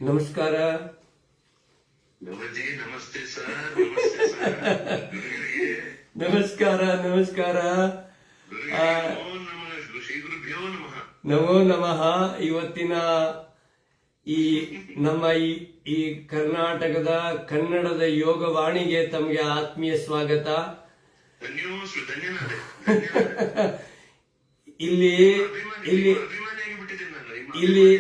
ನಮಸ್ಕಾರ. ನಮಸ್ತೆ ಸರ್. ನಮಸ್ತೆ ಸರ್. ನಮಸ್ಕಾರ ನಮಸ್ಕಾರ. ಶ್ರೀ ಗುರುಭ್ಯೋ ನಮಃ. ನಮೋ ನಮಃ. ಇವತ್ತಿನ ನಮ್ಮ ಈ ಕರ್ನಾಟಕದ ಕನ್ನಡದ ಯೋಗವಾಣಿಗೆ ತಮಗೆ ಆತ್ಮೀಯ ಸ್ವಾಗತ. ಧನ್ಯನಾದೆ. ಇಲ್ಲಿ ಇಲ್ಲಿ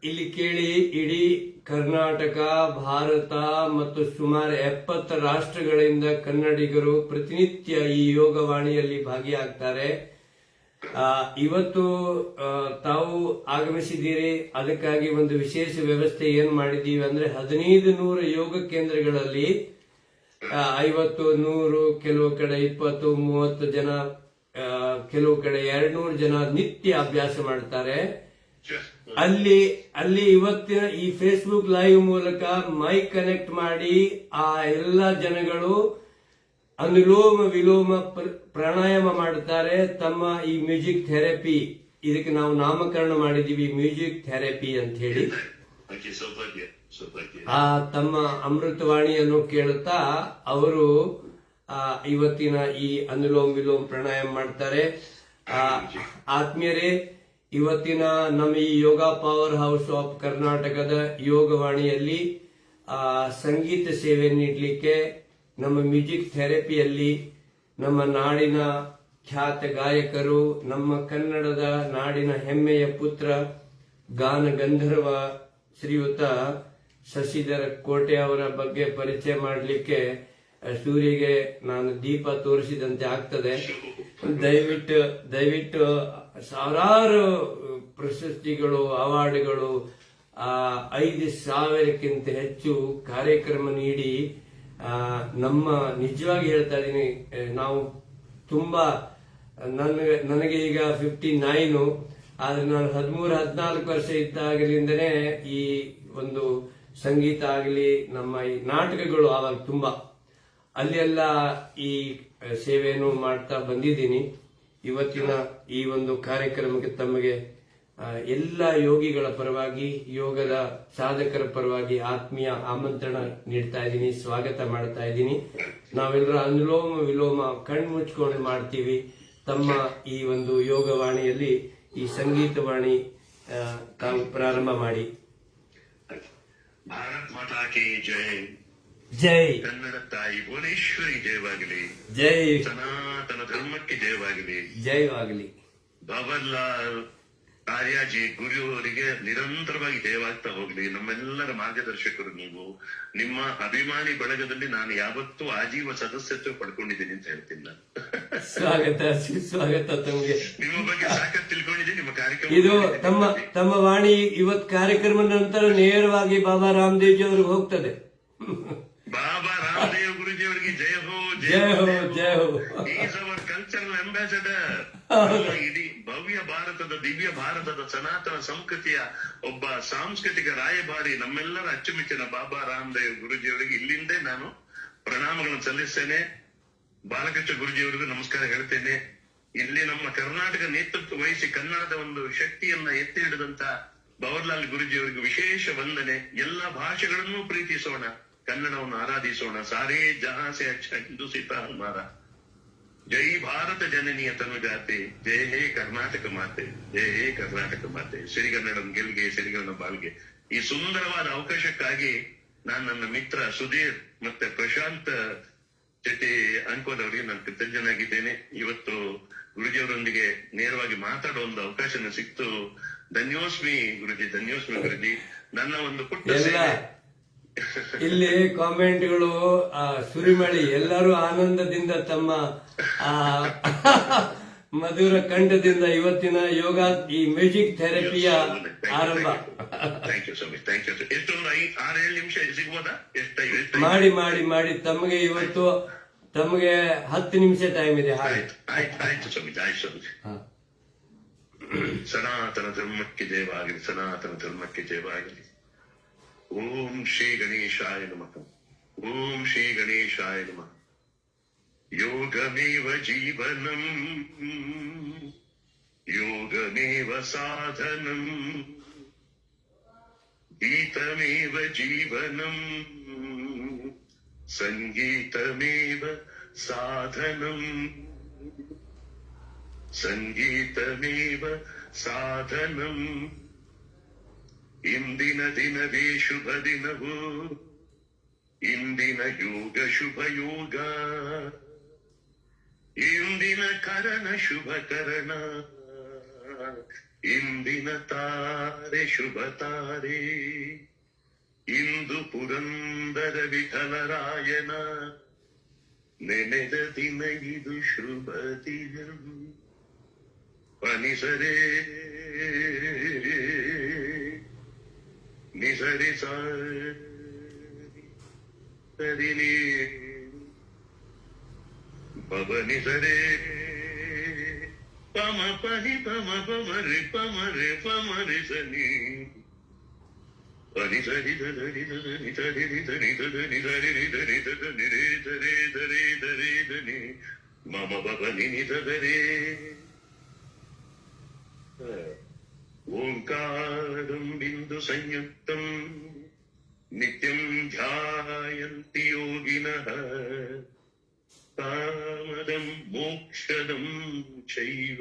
ಇಲ್ಲಿ ಕೇಳಿ, ಇಡೀ ಕರ್ನಾಟಕ, ಭಾರತ ಮತ್ತು ಸುಮಾರು 70 ರಾಷ್ಟ್ರಗಳಿಂದ ಕನ್ನಡಿಗರು ಪ್ರತಿನಿತ್ಯ ಈ ಯೋಗವಾಣಿಯಲ್ಲಿ ಭಾಗಿಯಾಗ್ತಾರೆ. ಇವತ್ತು ತಾವು ಆಗಮಿಸಿದ್ದೀರಿ. ಅದಕ್ಕಾಗಿ ಒಂದು ವಿಶೇಷ ವ್ಯವಸ್ಥೆ ಏನ್ ಮಾಡಿದ್ದೀವಿ ಅಂದ್ರೆ 1500 ಯೋಗ ಕೇಂದ್ರಗಳಲ್ಲಿ 50, 100, ಕೆಲವು ಕಡೆ 20, 30 ಜನ, ಕೆಲವು ಕಡೆ 200 ಜನ ನಿತ್ಯ ಅಭ್ಯಾಸ ಮಾಡ್ತಾರೆ. ಅಲ್ಲಿ ಇವತ್ತಿನ ಈ ಫೇಸ್ಬುಕ್ ಲೈವ್ ಮೂಲಕ ಮೈಕ್ ಕನೆಕ್ಟ್ ಮಾಡಿ ಆ ಎಲ್ಲ ಜನಗಳು ಅನುಲೋಮ ವಿಲೋಮ ಪ್ರಾಣಾಯಾಮ ಮಾಡ್ತಾರೆ. ತಮ್ಮ ಈ ಮ್ಯೂಸಿಕ್ ಥೆರಪಿ, ಇದಕ್ಕೆ ನಾವು ನಾಮಕರಣ ಮಾಡಿದೀವಿ ಮ್ಯೂಸಿಕ್ ಥೆರಪಿ ಅಂತ ಹೇಳಿ. ಆ ತಮ್ಮ ಅಮೃತವಾಣಿಯನ್ನು ಕೇಳುತ್ತಾ ಅವರು ಇವತ್ತಿನ ಈ ಅನುಲೋಮ ವಿಲೋಮ ಪ್ರಾಣಾಯಾಮ ಮಾಡ್ತಾರೆ. ಆತ್ಮೀಯರೇ, ಇವತ್ತಿನ ನಮ್ಮ ಈ ಯೋಗ ಪವರ್ ಹೌಸ್ ಆಫ್ ಕರ್ನಾಟಕದ ಯೋಗವಾಣಿಯಲ್ಲಿ ಸಂಗೀತ ಸೇವೆ ನೀಡಲಿಕ್ಕೆ, ನಮ್ಮ ಮ್ಯೂಸಿಕ್ ಥೆರಪಿಯಲ್ಲಿ ನಮ್ಮ ನಾಡಿನ ಖ್ಯಾತ ಗಾಯಕರು, ನಮ್ಮ ಕನ್ನಡದ ನಾಡಿನ ಹೆಮ್ಮೆಯ ಪುತ್ರ, ಗಾನ ಗಂಧರ್ವ ಶ್ರೀಯುತ ಶಶಿಧರ ಕೋಟೆ ಅವರ ಬಗ್ಗೆ ಪರಿಚಯ ಮಾಡಲಿಕ್ಕೆ ಸೂರ್ಯಗೆ ನಾನು ದೀಪ ತೋರಿಸಿದಂತೆ ಆಗ್ತದೆ. ದಯವಿಟ್ಟು ಸಾವಿರಾರು ಪ್ರಶಸ್ತಿಗಳು, ಅವಾರ್ಡ್ಗಳು, 5,000ಕ್ಕಿಂತ ಹೆಚ್ಚು ಕಾರ್ಯಕ್ರಮ ನೀಡಿ ನಮ್ಮ, ನಿಜವಾಗಿ ಹೇಳ್ತಾ ಇದ್ದೀನಿ, ನಾವು ತುಂಬಾ, ನನಗೆ ಈಗ 59, ಆದ್ರೆ ನಾನು 13-14 ವರ್ಷ ಇದ್ದಾಗಲಿಂದನೇ ಈ ಒಂದು ಸಂಗೀತ ಆಗಲಿ, ನಮ್ಮ ಈ ನಾಟಕಗಳು ಆವಾಗ ತುಂಬಾ ಅಲ್ಲೆಲ್ಲ ಈ ಸೇವೆಯನ್ನು ಮಾಡ್ತಾ ಬಂದಿದ್ದೀನಿ. ಇವತ್ತಿನ ಈ ಒಂದು ಕಾರ್ಯಕ್ರಮಕ್ಕೆ ತಮಗೆ ಎಲ್ಲ ಯೋಗಿಗಳ ಪರವಾಗಿ, ಯೋಗದ ಸಾಧಕರ ಪರವಾಗಿ ಆತ್ಮೀಯ ಆಮಂತ್ರಣ ನೀಡ್ತಾ ಇದ್ದೀನಿ, ಸ್ವಾಗತ ಮಾಡ್ತಾ ಇದ್ದೀನಿ. ನಾವೆಲ್ಲರ ಅನುಲೋಮ ವಿಲೋಮ ಕಣ್ಮುಚ್ಕೊಂಡು ಮಾಡ್ತೀವಿ. ತಮ್ಮ ಈ ಒಂದು ಯೋಗವಾಣಿಯಲ್ಲಿ ಈ ಸಂಗೀತವಾಣಿ ತಾವು ಪ್ರಾರಂಭ ಮಾಡಿ. ಭಾರತ್ ಮಾತಾ ಕಿ ಜೈ. ಜೈ ಕನ್ನಡ ತಾಯಿ ಭುವನೇಶ್ವರಿ ಜಯವಾಗಲಿ. ಜೈ ಸನಾತನ ಧರ್ಮಕ್ಕೆ ಜಯವಾಗಲಿ. ಜಯವಾಗಲಿ. ಬಾಬರ್ಲಾಲ್ ಆರ್ಯಾಜಿ ಗುರುವರಿಗೆ ನಿರಂತರವಾಗಿ ಜಯವಾಗ್ತಾ ಹೋಗ್ಲಿ. ನಮ್ಮೆಲ್ಲರ ಮಾರ್ಗದರ್ಶಕರು ನೀವು. ನಿಮ್ಮ ಅಭಿಮಾನಿ ಬಳಗದಲ್ಲಿ ನಾನು ಯಾವತ್ತೂ ಆಜೀವ ಸದಸ್ಯತ್ವ ಪಡ್ಕೊಂಡಿದ್ದೀನಿ ಅಂತ ಹೇಳ್ತೀನಿ ನಾನು. ಸ್ವಾಗತ, ಸುಸ್ವಾಗತ ತಮಗೆ. ನಿಮ್ಮ ಬಗ್ಗೆ ಸಾಕಷ್ಟು ತಿಳ್ಕೊಂಡಿದ್ದೀನಿ. ನಿಮ್ಮ ಕಾರ್ಯಕ್ರಮ ಇದು ತಮ್ಮ ವಾಣಿ ಇವತ್ ಕಾರ್ಯಕ್ರಮ ನಂತರ ನೇರವಾಗಿ ಬಾಬಾ ರಾಮದೇವ್ ಜಿ ಅವ್ರಿಗೆ ಹೋಗ್ತದೆ. ಬಾಬಾ ರಾಮದೇವ್ ಗುರುಜಿ ಅವರಿಗೆ ಜಯ ಹೋ, ಜಯ ಹೋ, ಜಯ ಹೋ. Is our cultural ambassador. ಇಡೀ ಭವ್ಯ ಭಾರತದ, ದಿವ್ಯ ಭಾರತದ ಸನಾತನ ಸಂಸ್ಕೃತಿಯ ಒಬ್ಬ ಸಾಂಸ್ಕೃತಿಕ ರಾಯಭಾರಿ, ನಮ್ಮೆಲ್ಲರ ಅಚ್ಚುಮೆಚ್ಚಿನ ಬಾಬಾ ರಾಮದೇವ್ ಗುರುಜಿ ಅವರಿಗೆ ಇಲ್ಲಿಂದೇ ನಾನು ಪ್ರಣಾಮಗಳನ್ನು ಸಲ್ಲಿಸ್ತೇನೆ. ಬಾಲಕೃಷ್ಣ ಗುರುಜಿ ಅವರಿಗೂ ನಮಸ್ಕಾರ ಹೇಳ್ತೇನೆ. ಇಲ್ಲಿ ನಮ್ಮ ಕರ್ನಾಟಕ ನೇತೃತ್ವ ವಹಿಸಿ ಕನ್ನಡದ ಒಂದು ಶಕ್ತಿಯನ್ನ ಎತ್ತಿ ಹಿಡಿದಂತ ಬವರ್ಲಾಲ್ ಗುರುಜಿ ಅವರಿಗೂ ವಿಶೇಷ ವಂದನೆ. ಎಲ್ಲ ಭಾಷೆಗಳನ್ನು ಪ್ರೀತಿಸೋಣ, ಕನ್ನಡವನ್ನು ಆರಾಧಿಸೋಣ. ಸಾರೇ ಜಹಾಸೆ ಅಚ್ಚ ಹಿಂದೂಸಿತ ಹಮಾರ. ಜೈ ಭಾರತ ಜನನಿಯ ತನುಜಾತೆ, ಜಯ ಹೇ ಕರ್ನಾಟಕ ಮಾತೆ, ಜಯ ಹೇ ಕರ್ನಾಟಕ ಮಾತೆ. ಸಿರಿಗನ್ನಡಂ ಗೆಲ್ಗೆ, ಸಿರಿಗನ್ನಡ ಬಾಳ್ಗೆ. ಈ ಸುಂದರವಾದ ಅವಕಾಶಕ್ಕಾಗಿ ನಾನು ನನ್ನ ಮಿತ್ರ ಸುಧೀರ್ ಮತ್ತೆ ಪ್ರಶಾಂತ್ ಶೆಟ್ಟಿ ಅಂಕೋದ್ ಅವರಿಗೆ ನಾನು ಕೃತಜ್ಞನಾಗಿದ್ದೇನೆ. ಇವತ್ತು ಗುರುಜಿಯವರೊಂದಿಗೆ ನೇರವಾಗಿ ಮಾತಾಡೋ ಒಂದು ಅವಕಾಶ ಸಿಕ್ತು. ಧನ್ಯೋಸ್ಮಿ ಗುರುಜಿ, ಧನ್ಯೋಸ್ಮಿ ಗುರುಜಿ. ನನ್ನ ಒಂದು ಪುಟ್ಟ ಸೇವೆ. ಇಲ್ಲಿ ಕಾಮೆಂಟ್ಗಳು ಸುರಿಮಳಿ, ಎಲ್ಲರೂ ಆನಂದದಿಂದ ತಮ್ಮ ಮಧುರ ಕಂಠದಿಂದ ಇವತ್ತಿನ ಯೋಗ, ಈ ಮ್ಯೂಸಿಕ್ ಥೆರಪಿಯ ಆರಂಭ. Thank you so much. Thank you. ಎಷ್ಟೊಂದು 6-7 ನಿಮಿಷ ಸಿಗ್ಬೋದಾ? ಮಾಡಿ ಮಾಡಿ ಮಾಡಿ. ತಮಗೆ ಇವತ್ತು ತಮಗೆ 10 ನಿಮಿಷ ಟೈಮ್ ಇದೆ. ಆಯ್ತು ಸ್ವಾಮೀಜಿ, ಆಯ್ತು ಸ್ವಾಮೀಜಿ. ಸನಾತನ ಧರ್ಮಕ್ಕೆ ಜಯವಾಗಲಿ, ಸನಾತನ ಧರ್ಮಕ್ಕೆ ಜಯವಾಗಲಿ. ಓಂ ಶ್ರೀ ಗಣೇಶಾಯ ನಮಃ. ಓಂ ಶ್ರೀ ಗಣೇಶಾಯ ನಮಃ. ಯೋಗಮೇವ ಜೀವನಂ, ಯೋಗಮೇವ ಸಾಧನಂ, गीतमेव जीवनम् सङ्गीतमेव साधनम् ಸಂಗೀತಮೇವ ಸಾಧನಂ ಇಂದಿನ ದಿನವೇ ಶುಭ ದಿನವು ಇಂದಿನ ಯೋಗ ಶುಭ ಯೋಗ ಇಂದಿನ ಕರಣ ಶುಭ ಕರಣ ಇಂದಿನ ತಾರೆ ಶುಭ ತಾರೆ ಇಂದು ಪುರಂದರ ವಿಠಲರಾಯನ ನೆನೆದ ದಿನ ಇದು ಶುಭ ದಿನವು ನಿಸರೆ ನಿಸರಿ ಸರಿನಿ ಪವ ನಿಸರೆ ಪಮ ಪನಿ ಪಮ ಪಮರಿ ಪಮರೆ ಪಮರಿ ಸನಿ ಪನಿ ಸರಿ ಧರಿ ಧನಿ ಧರಿ ಧನಿ ಧನಿ ಧರಿ ಧನಿ ಧನಿ ರೇ ಧರೆ ಧರೆ ಧರೆ ಧನಿ ಮಮ ಪವ ನಿನಿ ಧರೆ ಓಂಕಾರಂ ಬಿಂದು ಸಂಯುಕ್ತಂ ನಿತ್ಯಂ ಧ್ಯಾಯಂತಿ ಯೋಗಿನಃ ಕಾಮದಂ ಮೋಕ್ಷದಂ ಚೈವ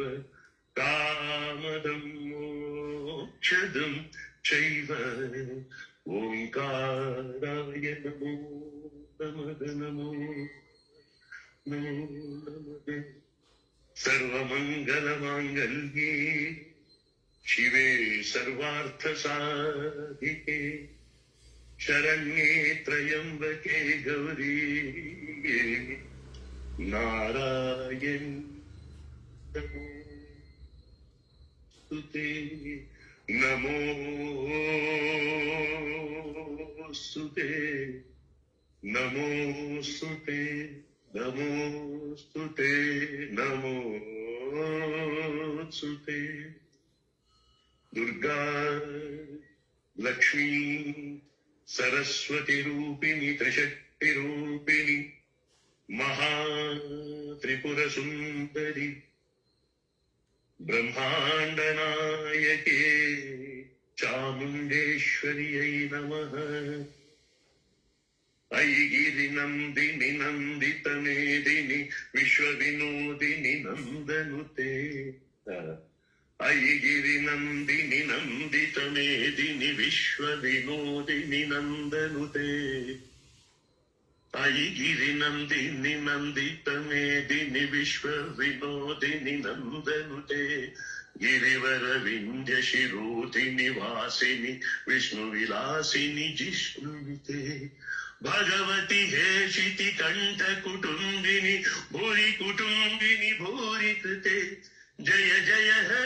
ಕಾಮದಂ ಮೋಕ್ಷದಂ ಚೈವ ಓಂಕಾರಾಯ ನಮೋ ನಮಃ ನಮೋ ನಮಃ ಸರ್ವಮಂಗಲಮಾಂಗಲ್ಯೇ ಶಿವೆ ಸರ್ವಾರ್ಥಸಾಧಿಕೆ ಶರಣ್ಯೇ ತ್ರಯಂಬಕೆ ಗೌರಿ ನಾರಾಯಣಿ ನಮೋಸ್ತುತೆ ನಮೋಸ್ತುತೆ ನಮೋಸ್ತುತೆ ನಮೋಸ್ತುತೆ ನಮೋಸ್ತುತೆ ದುರ್ಗಾ ಲಕ್ಷ್ಮೀ ಸರಸ್ವತಿ ರೂಪಿಣಿ ತ್ರಿಶಕ್ತಿ ರೂಪಿಣಿ ಮಹಾ ತ್ರಿಪುರ ಸುಂದರಿ ಬ್ರಹ್ಮಾಂಡ ನಾಯಕೇ ಚಾಮುಂಡೇಶ್ವರ್ಯೈ ನಮಃ ಐಗಿರಿ ನಂದಿನಿ ನಂದಿತ ಮೇದಿನಿ ವಿಶ್ವ ವಿನೋದಿನಿ ನಂದನುತೆ ಐಗಿರಿ ನಂದಿನಿ ನಂದಿತ ಮೇದಿನಿ ವಿಶ್ವ ವಿನೋದಿನಿ ನಂದನುತೆ ಐಗಿರಿ ನಂದಿನಿ ನಂದಿತ ಮೇದಿನಿ ವಿಶ್ವ ವಿನೋದಿನಿ ನಂದನುತೆ ಗಿರಿವರ ವಿಂಧ್ಯ ಶಿರೋತಿ ನಿವಾಸಿನಿ ವಿಷ್ಣು ವಿಲಾಸಿನಿ ಜಿಷ್ಣುವಿತೆ ಭಗವತಿ ಹೇಷಿತಿ ಕಂಠ ಕುಟುಂಬಿನಿ ಭೂರಿ ಕುಟುಂಬಿನಿ ಭೂರಿ ಕೃತೆ ಜಯ ಜಯ ಹೇ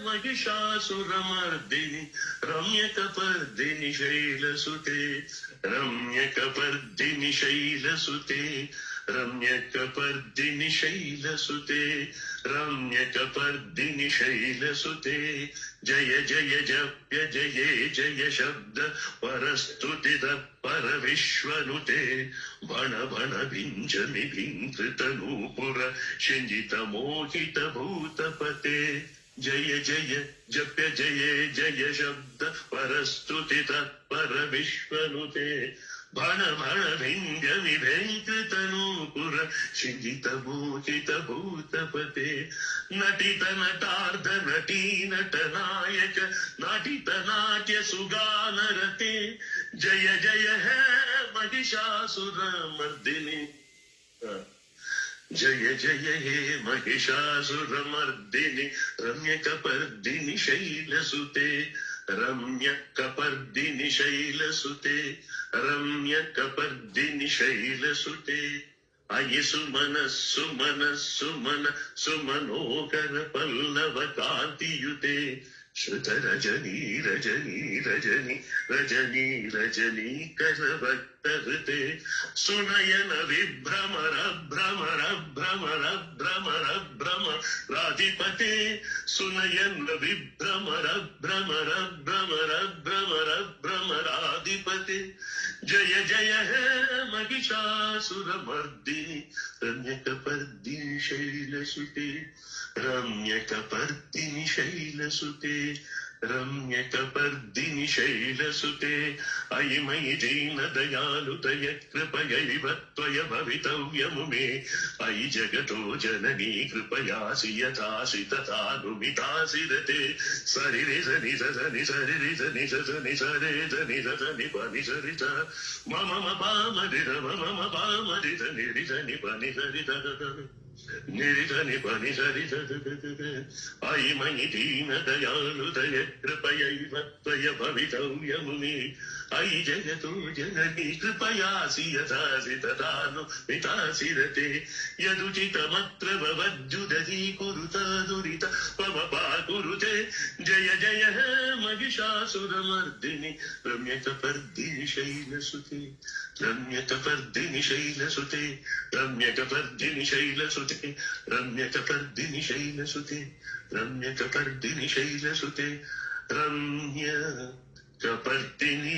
महिषासुरमर्दिनि रम्यकपर्दिनि शैलसुते रम्यकपर्दिनि शैलसुते रम्यकपर्दिनि शैलसुते रम्यकपर्दिनि शैलसुते जय जय जप्य जये जय शब्द परस्तुति तत्पर विश्वनुते भण भण भिञ्जमि भिङ्कृतनूपुर शिञ्जित मोहित भूतपते जय जय जप्य जये जय शब्द परस्तुति तत्पर विश्वनुते भण भण भिञ्जमि भिङ्कृतनूपुर शिञ्जित मोहित भूतपते नटित नटार्ध नटी नटनायक नटित नाट्य सुगानरते जय जय हे महिषासुरमर्दिनि जय जय हे महिषासुरमर्दिनि रम्यकपर्दिनि शैलसुते रम्यकपर्दिनि शैलसुते रम्यकपर्दिनि शैलसुते अयि सुमन सुमन सुमन सुमनोकर पल्लव कान्तियुते श्रुत रजनी रजनी रजनी रजनी रजनी करभक्तहृते सुनयन विभ्रमर भ्रमर भ्रमर भ्रमर भ्रमराधिपते सुनयन विभ्रमर भ्रमर भ्रमर भ्रमर भ्रमराधिपते जय जय हे महिषासुरमर्दिनि रम्यकपर्दिनि शैलसुते रम्यकपर्दिनि शैलसुते ರಮ್ಯಕಪರ್ದಿನಿ ಶೈಲಸುತೆ ಅಯಿ ಮಯಿ ಜೈನ ದಯಾಲುತಯ ಕೃಪಯೈವ ತ್ವಯ ಭವಿತವ್ಯಮು ಮೇ ಅಯಿ ಜಗತೋ ಜನನೀ ಕೃಪಯಾಸಿ ಯಥಾಸಿ ತಥಾನುಮಿತಾಸಿ ರತೆ ಸರಿ ರಿ ಸನಿ ಸನಿ ಸರಿ ರಿ ಸನಿ ಸನಿ ಸರೇ ಸನಿ ಸನಿ ಪನಿ ಸರಿ ಸ ಮಮ ಪಾಮರಿ ಮಮ ಪಾಮರಿ ಸನಿ ರಿ ಸನಿ ಪನಿ ಸರಿ ನಿರಿಸನಿ ಪನಿ ಸರಿ ಅಯಿ ಮಯಿ ದೀನ ದಯಾಳುದಯ ಕೃಪಯೈವ ತ್ವಯ ಭವಿತವ್ಯಮು ಮೇ ಅಯಿ ಜಗತೋ ಜನನೀ ಕೃಪಯಾಸಿ ಯಥಾಸಿ ತಥಾನು ಮಿತಾಸಿ ರತೆ ಯದುಚಿತಮತ್ರ ಭವಜ್ಜುದಧಿ ಕುರುತ ದುರಿತ ಪವ ಪಾಕುರುತೆ ಜಯ ಜಯ ಹೇ ಮಹಿಷಾಸುರಮರ್ದಿನಿ ರಮ್ಯಕಪರ್ದಿನಿ ಶೈಲಸುತೆ ರಮ್ಯಕಪರ್ದಿನಿ ಶೈಲಸುತೆ ರಮ್ಯಕಪರ್ದಿನಿ ಶೈಲಸುತೆ ರಮ್ಯಕಪರ್ದಿನಿ ಶೈಲಸುತೆ ರಮ್ಯಕಪರ್ದಿನಿ ಶೈಲಸುತೆ ರಮ್ಯ ಕಪರ್ದಿನಿ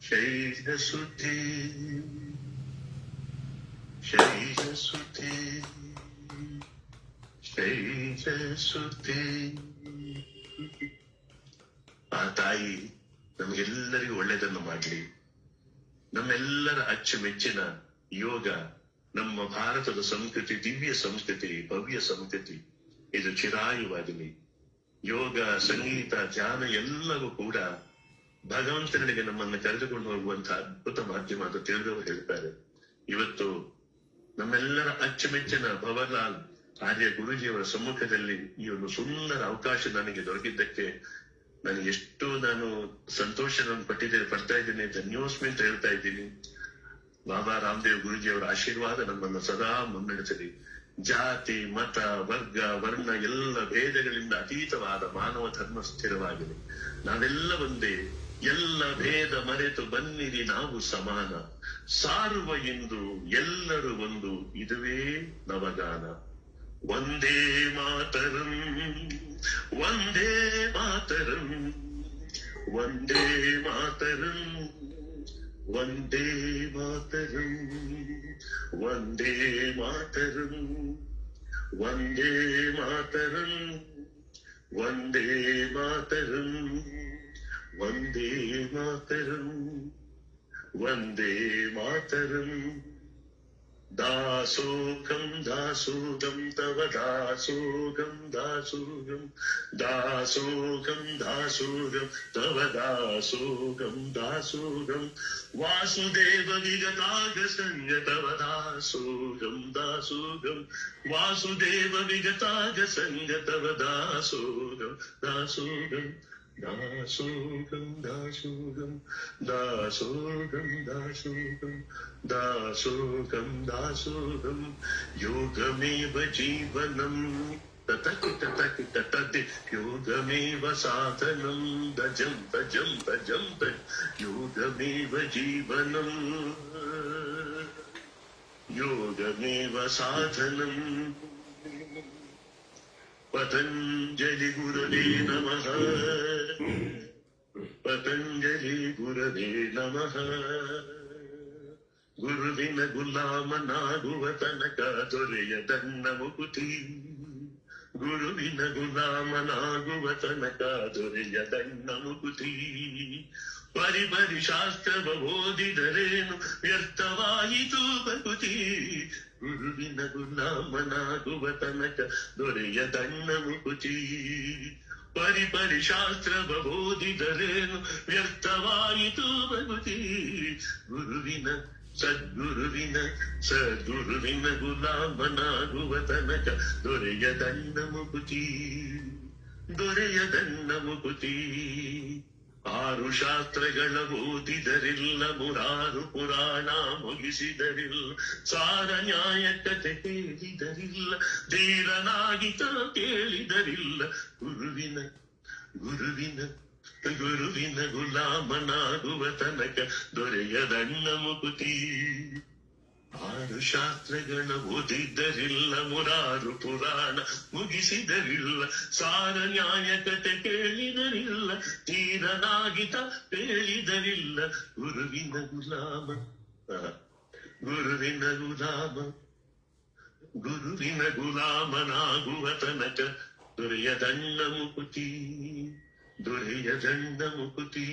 ಶೈಲಸುತೆ ಶೈಲಸುತೆ ಶೈಲಸುತೆ. ಆ ತಾಯಿ ನಮಗೆಲ್ಲರಿಗೂ ಒಳ್ಳೆಯದನ್ನು ಮಾಡಲಿ. ನಮ್ಮೆಲ್ಲರ ಅಚ್ಚುಮೆಚ್ಚಿನ ಯೋಗ, ನಮ್ಮ ಭಾರತದ ಸಂಸ್ಕೃತಿ, ದಿವ್ಯ ಸಂಸ್ಕೃತಿ, ಭವ್ಯ ಸಂಸ್ಕೃತಿ ಇದು ಚಿರಾಯುವಾಗಲಿ. ಯೋಗ, ಸಂಗೀತ, ಧ್ಯಾನ ಎಲ್ಲವೂ ಕೂಡ ಭಗವಂತನಿಗೆ ನಮ್ಮನ್ನು ಕರೆದುಕೊಂಡು ಹೋಗುವಂತಹ ಅದ್ಭುತ ಮಾಧ್ಯಮ ಅಂತ ತಿಳಿದವರು ಹೇಳ್ತಾರೆ. ಇವತ್ತು ನಮ್ಮೆಲ್ಲರ ಅಚ್ಚುಮೆಚ್ಚಿನ ಭವರ್ಲಾಲ್ ಆರ್ಯ ಗುರುಜಿಯವರ ಸಮ್ಮುಖದಲ್ಲಿ ಈ ಒಂದು ಸುಂದರ ಅವಕಾಶ ನನಗೆ ದೊರಕಿದ್ದಕ್ಕೆ ನನಗೆ ನಾನು ಸಂತೋಷವನ್ನು ಪಡ್ತಾ ಇದ್ದೀನಿ, ಧನ್ಯೋಸ್ಮಿ ಅಂತ ಹೇಳ್ತಾ ಇದ್ದೀನಿ. ಬಾಬಾ ರಾಮದೇವ್ ಗುರುಜಿಯವರ ಆಶೀರ್ವಾದ ನಮ್ಮನ್ನು ಸದಾ ಮುನ್ನಡೆಸಲಿ. ಜಾತಿ, ಮತ, ವರ್ಗ, ವರ್ಣ ಎಲ್ಲ ಭೇದಗಳಿಂದ ಅತೀತವಾದ ಮಾನವ ಧರ್ಮ ಸ್ಥಿರವಾಗಲಿ. ನಾವೆಲ್ಲ ಒಂದೇ, ಎಲ್ಲ ಭೇದ ಮರೆತು ಬನ್ನಿರಿ ನಾವು ಸಮಾನ, ಸಾರುವ ಎಂದು ಎಲ್ಲರೂ ಒಂದು, ಇದುವೇ ನವಗಾನ. ವಂದೇ ಮಾತರಂ, ವಂದೇ ಮಾತರಂ, ವಂದೇ ಮಾತರಂ, ವಂದೇ ಮಾತರಂ, ವಂದೇ ಮಾತರಂ, ವಂದೇ ಮಾತರಂ, ವಂದೇ ಮಾತರಂ, ವಂದೇ ಮಾತರಂ, ವಂದೇ ಮಾತರಂ. ದಾಸೋಹಂ ದಾಸೋಹಂ ತವ ದಾಸೋಹಂ ದಾಸೋಹಂ, ದಾಸೋಹಂ ದಾಸೋಹಂ ತವ ದಾಸೋಹಂ ದಾಸೋಹಂ. ವಾಸುದೇವ ವಿಗತಾಗ ಸಂಗ ತವ ದಾಸೋಹಂ ದಾಸೋಹಂ, ವಾಸುದೇವ ವಿಗತಾಗ ಸಂಗ ತವ ದಾಸೋಹಂ ದಾಸೋಹಂ. ದಾಸೋಹಂ ದಾಸೋಹಂ, ದಾಸೋಹಂ ದಾಸೋಹಂ, ದಾಸೋಹಂ ದಾಸೋಹಂ. ಯೋಗಮೇವ ಜೀವನಂ ತತಕಿ ತತಕಿ ತತತಿ, ಯೋಗಮೇವ ಸಾಧನಂ ಭಜಂ ಭಜಂ ಭಜಂ ಭಜ. ಯೋಗಮೇವ ಜೀವನಂ, ಯೋಗಮೇವ ಸಾಧನಂ. ಪತಂಜಲಿ ಗುರವೇ ನಮಃ, ಪತಂಜಲಿ ಗುರವೇ ನಮಃ. ಗುರುವಿನ ಗುಲಾಮನಾಗುವ ತನಕ ದೊರೆಯದನ್ನ ಮುಕುತಿ, ಗುರುವಿನ ಗುಲಾಮನಾಗುವ ತನಕ ದೊರೆಯದನ್ನ ಮುಕುತಿ. ಪರಿಪರಿ ಶಾಸ್ತ್ರವ ಓದಿದರೇನು ವ್ಯರ್ಥವಾಯಿತು ಭಕುತಿ, ಗುರುವಿನ ಗುಲಾಮನಾಗುವ ತನಕ ದೊರೆಯದನ್ನ ಮುಕುತಿ. ಪರಿಪರಿ ಶಾಸ್ತ್ರವ ಓದಿದರೇನು ವ್ಯರ್ಥವಾಯಿತು ಭಕುತಿ, ಗುರುವಿನ ಸದ್ಗುರುವಿನ ಸದ್ಗುರುವಿನ ಗುಲಾಮನಾಗುವ ತನಕ ದೊರೆಯದನ್ನ ಮುಕುತಿ, ದೊರೆಯದನ್ನ ಮುಕುತಿ. ಆರು ಶಾಸ್ತ್ರಗಳ ಓದಿದರಿಲ್ಲ, ಮುರಾರು ಪುರಾಣ ಮುಗಿಸಿದರಿಲ್ಲ, ಸಾರ ನ್ಯಾಯ ಕತೆ ಕೇಳಿದರಿಲ್ಲ, ಧೀರನಾಗಿತ ಕೇಳಿದರಿಲ್ಲ. ಗುರುವಿನ ಗುರುವಿನ ಗುರುವಿನ ಗುಲಾಮನಾಗುವ ತನಕ ದೊರೆಯದಣ್ಣ ಮುಕುತಿ. ಆರು ಶಾಸ್ತ್ರಗಳ ಓದಿದ್ದರಿಲ್ಲ, ಮುರಾರು ಪುರಾಣ ಮುಗಿಸಿದರಿಲ್ಲ, ಸಾರ ನ್ಯಾಯ ಕತೆ ಕೇಳಿದರಿಲ್ಲ, ತೀರನಾಗಿತ ಕೇಳಿದರಿಲ್ಲ. ಗುರುವಿನ ಗುಲಾಮ, ಗುರುವಿನ ಗುಲಾಮ, ಗುರುವಿನ ಗುಲಾಮನಾಗುವ ತನಕ ದೊರೆಯ ದಂಡ ಮುಕುತಿ ದೊರೆಯ ದಂಡ ಮುಕುತಿ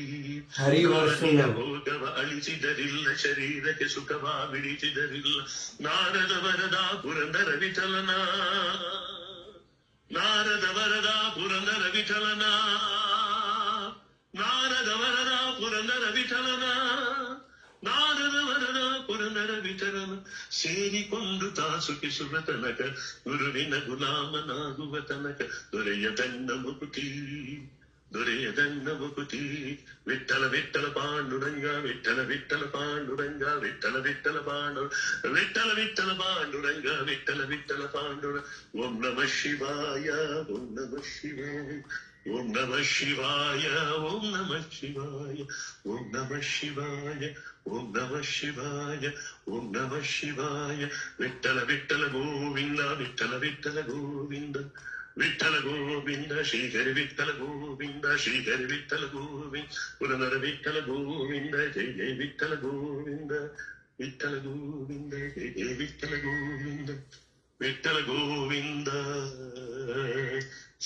ಹರಿವರ್ಷಣ ಭೋಗವ ಅಳಿಸಿದರಿಲ್ಲ ಶರೀರಕ್ಕೆ ಸುಖವ ಬಿಡಿಸಿದರಿಲ್ಲ ನಾರದ ವರದ ಪುರಂದರ ವಿಠಲನ ನಾರದ ವರದ ಪುರಂದರ ವಿಠಲನ ನಾರದ ವರದ ಪುರಂದರ ವಿಠಲನ ನಾರದ ವರದ ಪುರಂದರ ವಿಠಲನ ಸೇರಿಕೊಂಡು ತಾ ಸುಖಿಸುವ ತನಕ ಗುರುವಿನ ಗುಲಾಮನಾಗುವ ತನಕ ದೊರೆಯ ದಂಡ ಮುಕುತಿ ದೊರೆಯ ದಂಡ ಮುಕುತಿ ವಿಠಲ ವಿಠಲ ಪಾಂಡುರಂಗ ವಿಠಲ ವಿಠಲ ಪಾಂಡುರಂಗ ವಿಠಲ ವಿಠಲ ಪಾಂಡು ವಿಠಲ ವಿಠಲ ಪಾಂಡುರಂಗ ವಿಠಲ ವಿಠಲ ಪಾಂಡುರ ಓಂ ನಮಃ ಶಿವಾಯ ಓಂ ನಮಃ ಶಿವಾಯ ಓಂ ನಮಃ ಶಿವಾಯ ಓಂ ನಮಃ ಶಿವಾಯ ಓಂ ನಮಃ ಶಿವಾಯ ಓಂ ನಮಃ ಶಿವಾಯ ಓಂ ನಮಃ ಶಿವಾಯ ವಿಠಲ ವಿಠಲ ಗೋವಿಂದ ವಿಠಲ ವಿಠಲ ಗೋವಿಂದ ವಿಠಲ ಗೋವಿಂದ ಶ್ರೀಹರಿ ವಿಠಲ ಗೋವಿಂದ ಶ್ರೀಹರಿ ವಿಠಲ ಗೋವಿಂದ ಪುರಂದರ ವಿಠಲ ಗೋವಿಂದ ಜಯ ಜಯ ವಿಠಲ ಗೋವಿಂದ ವಿಠಲ ಗೋವಿಂದ ಜಯ ಜಯ ವಿಠಲ ಗೋವಿಂದ ವಿಠಲ ಗೋವಿಂದ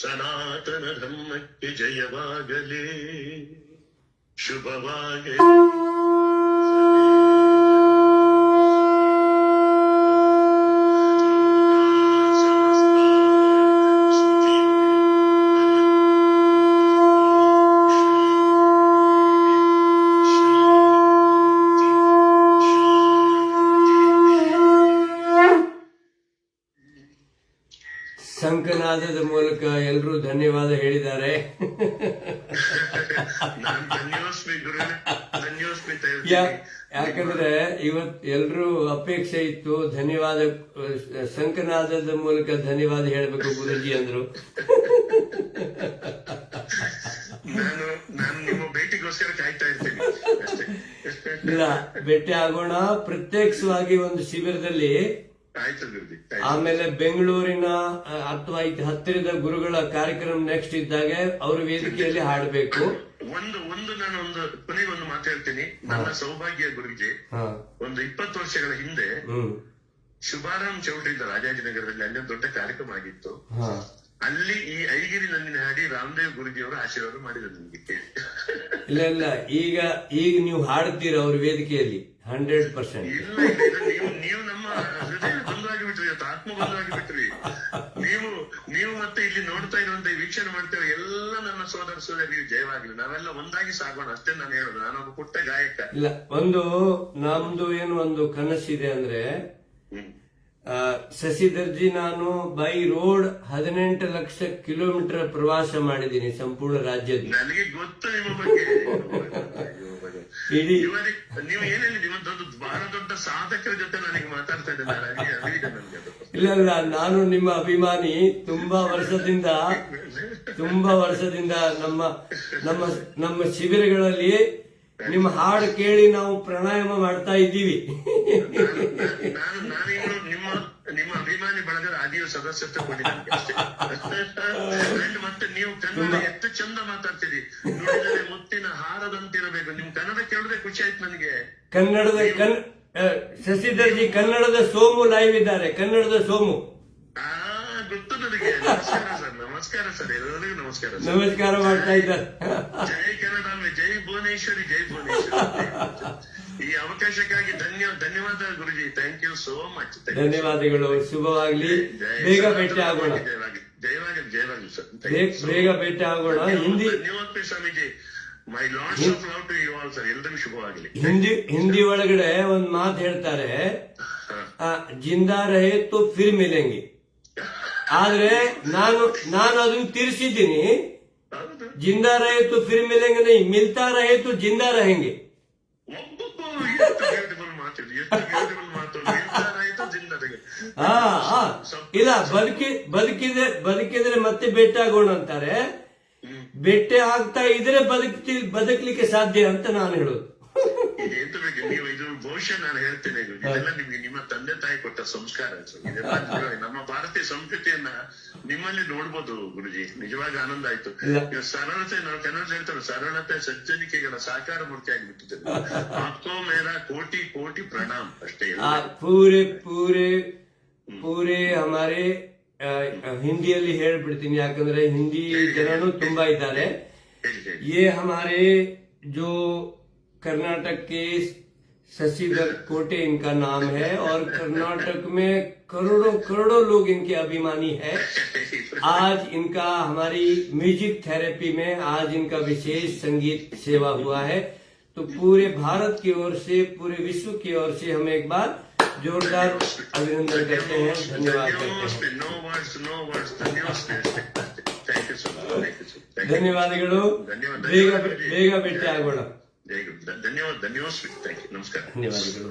ಸನಾತನ ಧರ್ಮಕ್ಕೆ ಜಯವಾಗಲೇ ಶುಭವಾಗಲೇ ಶಂಖನಾದದ ಮೂಲಕ ಎಲ್ಲರೂ ಧನ್ಯವಾದ ಹೇಳಿದ್ದಾರೆ. ನಾನು ಧನ್ಯೋಸ್ಮಿ ಗುರು ಧನ್ಯೋಸ್ಮಿ ಯಾಕಂದ್ರೆ ಇವತ್ ಎಲ್ರೂ ಅಪೇಕ್ಷೆ ಇತ್ತು ಧನ್ಯವಾದ ಶಂಖನಾದದ ಮೂಲಕ ಧನ್ಯವಾದ ಹೇಳ್ಬೇಕು ಗುರುಜಿ ಅಂದ್ರು. ನಾನು ನಿಮ್ಮ ಭೇಟಿಗೋಸ್ಕರ ಕಾಯ್ತಾ ಇರ್ತೀನಿ ಅಷ್ಟೇ. ಇಲ್ಲ, ಭೇಟಿ ಆಗೋಣ ಪ್ರತ್ಯಕ್ಷವಾಗಿ ಒಂದು ಶಿಬಿರದಲ್ಲಿ. ಆಯ್ತು ಗುರುಜಿ. ಆಮೇಲೆ ಬೆಂಗಳೂರಿನ ಅಥವಾ ಹತ್ತಿರದ ಗುರುಗಳ ಕಾರ್ಯಕ್ರಮ ನೆಕ್ಸ್ಟ್ ಇದ್ದಾಗ ಅವ್ರ ವೇದಿಕೆಯಲ್ಲಿ ಹಾಡಬೇಕು. ಒಂದು ನಾನು ಒಂದು ಕೊನೆಗೆ ಒಂದು ಮಾತಾಡ್ತೀನಿ. ನನ್ನ ಸೌಭಾಗ್ಯ ಗುರುಜಿ ಒಂದು 20 ವರ್ಷಗಳ ಹಿಂದೆ ಶುಭಾರಾಮ್ ಚೌಟ್ರಿಂದ ರಾಜಾಜಿನಗರದಲ್ಲಿ ಅಲ್ಲಿ ಒಂದು ದೊಡ್ಡ ಕಾರ್ಯಕ್ರಮ ಆಗಿತ್ತು. ಅಲ್ಲಿ ಈ ಐಗಿರಿ ನಂದಿನಿ ಹಾಡಿ ರಾಮದೇವ್ ಗುರುಜಿ ಅವರು ಆಶೀರ್ವಾದ ಮಾಡಿದ್ರು ನಿಮ್ಗೆ. ಇಲ್ಲ ಇಲ್ಲ, ಈಗ ನೀವು ಹಾಡ್ತೀರ ಅವ್ರ ವೇದಿಕೆಯಲ್ಲಿ 100%. ಇಲ್ಲ ನೀವು ನಮ್ಮ ಹೃದಯ ಬಂಧವಾಗಿ ಬಿಟ್ರಿ, ಆತ್ಮ ಬಂಧವಾಗಿ ಬಿಟ್ರಿ. ನೀವು ಮತ್ತೆ ಇಲ್ಲಿ ನೋಡ್ತಾ ಇರುವಂತ ವೀಕ್ಷಣೆ ಮಾಡ್ತೇವೆ ಎಲ್ಲ ನನ್ನ ಸೋದರ ಸೋದರಿ ಜಯವಾಗ್ಲಿ. ನಾವೆಲ್ಲ ಒಂದಾಗಿ ಸಾಗೋಣ ಅಷ್ಟೇ ನಾನು ಹೇಳೋದು. ನಾನೊಬ್ಬ ಪುಟ್ಟ ಗಾಯಕ. ಇಲ್ಲ, ನಮ್ದು ಏನು ಒಂದು ಕನಸಿದೆ ಅಂದ್ರೆ ಶಶಿಧರ್ಜಿ ನಾನು ಬೈ ರೋಡ್ 18 ಲಕ್ಷ ಕಿಲೋಮೀಟರ್ ಪ್ರವಾಸ ಮಾಡಿದ್ದೀನಿ ಸಂಪೂರ್ಣ ರಾಜ್ಯದ. ನನಗೆ ಗೊತ್ತು ನಿಮ್ಮ ಬಗ್ಗೆ. ಇಡೀ ನೀವು ಏನೇಳಿ ನಿಮ್ಮ ಬಹಳ ದೊಡ್ಡ ಸಾಧಕರ ಜೊತೆ ನನಗೆ ಮಾತಾಡ್ತಾ ಇದ್ದೇನೆ. ಇಲ್ಲ, ನಾನು ನಿಮ್ಮ ಅಭಿಮಾನಿ. ತುಂಬಾ ವರ್ಷದಿಂದ ನಮ್ಮ ಶಿಬಿರಗಳಲ್ಲಿ ನಿಮ್ಮ ಹಾಡು ಕೇಳಿ ನಾವು ಪ್ರಾಣಾಯಾಮ ಮಾಡ್ತಾ ಇದ್ದೀವಿ. ನಾನೀಗ ನಿಮ್ಮ ಅಭಿಮಾನಿ ಬಳಗದ ಆದಿಯ ಸದಸ್ಯತ್ವ ಕೊಟ್ಟಿದ್ದೀನಿ ಅಷ್ಟೇ. ಮತ್ತೆ ನೀವು ಕನ್ನಡ ಎಷ್ಟು ಚಂದ ಮಾತಾಡ್ತೀರಿ. ನೋಡಿದರೆ ಮುತ್ತಿನ ಹಾರದಂತಿರಬೇಕು. ನಿಮ್ ಕನ್ನಡ ಕೇಳಿದ್ರೆ ಖುಷಿ ಆಯ್ತು ನನಗೆ. ಶಶಿಧರ್ಜಿ ಕನ್ನಡದ ಸೋಮು ಲೈವ್ ಇದ್ದಾರೆ. ಕನ್ನಡದ ಸೋಮು ಗೊತ್ತು ನನಗೆ. ನಮಸ್ಕಾರ ಸರ್. ನಮಸ್ಕಾರ ಸರ್. ಎಲ್ಲರಿಗೂ ನಮಸ್ಕಾರ. ನಮಸ್ಕಾರ ಮಾಡ್ತಾ ಇದ್ದಾರೆ. ಜೈ ಕನ್ನಡಾಂಬೆ, ಜೈ ಭುವನೇಶ್ವರಿ, ಜೈ ಭುವನೇಶ್ವರಿ. ಈ ಅವಕಾಶಕ್ಕಾಗಿ ಧನ್ಯವಾದ Guruji. Thank you so much. ಧನ್ಯವಾದಗಳು. ಶುಭವಾಗ್ಲಿ. ಬೇಗ ಭೇಟಿ ಆಗೋಣ. ಜಯವಾಗಲಿ ಸರ್. ಬೇಗ ಭೇಟಿ ಆಗೋಣ. ಧನ್ಯವಾದ Swamiji. My lots of love to you all sir. ಎಲ್ಲರಿಗೂ ಶುಭವಾಗಲಿ. ಹಿಂದಿ ಒಳಗಡೆ ಒಂದ್ ಮಾತು ಹೇಳ್ತಾರೆ, ಜಿಂದಾ ರಹೆ ತೋ ಫಿರ್ ಮಿಲೆಂಗೆ. ಆದ್ರೆ ನಾನು ಅದನ್ನ ತಿರ್ಸಿದ್ದೀನಿ. ಜಿಂದಾ ರಹೆ ತೋ ಫಿರ್ ಮಿಲೆಂಗೆ ನಹೀ, ಮಿಲ್ತಾ ರಹೆ ತೋ ಜಿಂದಾ रहेंगे. ಇಲ್ಲ, ಬದುಕಿದ್ರೆ ಮತ್ತೆ ಭೇಟಿ ಆಗೋಣ ಅಂತಾರೆ. ಭೇಟಿ ಆಗ್ತಾ ಇದ್ರೆ ಬದುಕಲಿಕ್ಕೆ ಸಾಧ್ಯ ಅಂತ ನಾನು ಹೇಳೋದು. ನೀವು ಇದು ಬಹುಶಃ ನಾನು ಹೇಳ್ತೇನೆ, ಇದೆಲ್ಲ ನಿಮ್ಗೆ ನಿಮ್ಮ ತಂದೆ ತಾಯಿ ಕೊಟ್ಟ ಸಂಸ್ಕಾರ. ಇದೆಲ್ಲ ನಮ್ಮ ಭಾರತೀಯ ಸಂಸ್ಕೃತಿಯನ್ನ ನಿಮ್ಮಲ್ಲಿ ನೋಡ್ಬೋದು ಗುರುಜಿ. ನಿಜವಾಗಿ ಆನಂದ ಆಯ್ತು. ಸರಳತೆ, ನಾವು ಕನ್ನಡ ಹೇಳ್ತಾರೆ, ಸರಳತೆ ಸಜ್ಜನಿಕೆಗಳ ಸಾಕಾರ ಮೂರ್ತಿ ಆಗಿಬಿಟ್ಟಿದೆ. ಆಪ್ಕೋ ಮೇರಾ ಕೋಟಿ ಕೋಟಿ ಪ್ರಣಾಮ್ ಅಷ್ಟೇ. पूरे हमारे ಹಿಂದಿಯಲ್ಲಿ ಹೇಳ್ಬಿಡ್ತೀನಿ, ಯಾಕಂದ್ರೆ ಹಿಂದಿ ಜನನು ತುಂಬಾ ಇದ್ದಾರೆ. ಹೇಳಿ ಹೇಳಿ. ये हमारे जो कर्नाटक के शशिधर कोटे इनका नाम है और कर्नाटक में करोड़ों करोड़ों लोग इनके अभिमानी है. आज इनका हमारी म्यूजिक थेरेपी में आज इनका विशेष संगीत सेवा हुआ है. तो पूरे भारत की ओर से, पूरे विश्व की ओर से हम एक बार जोरदार अभिनंदन करते हैं, धन्यवाद करते हैं. No words, no words. Thank you so much. Thank you so much. ಧನ್ಯವಾದಗಳು. ಧನ್ಯವಾದ. ಬೇಗ ಭೇಟಿ ಆಗೋಣ. ಧನ್ಯವಾದ. ಧನ್ಯವಾದ. Thank you. ನಮಸ್ಕಾರ. ಧನ್ಯವಾದಗಳು.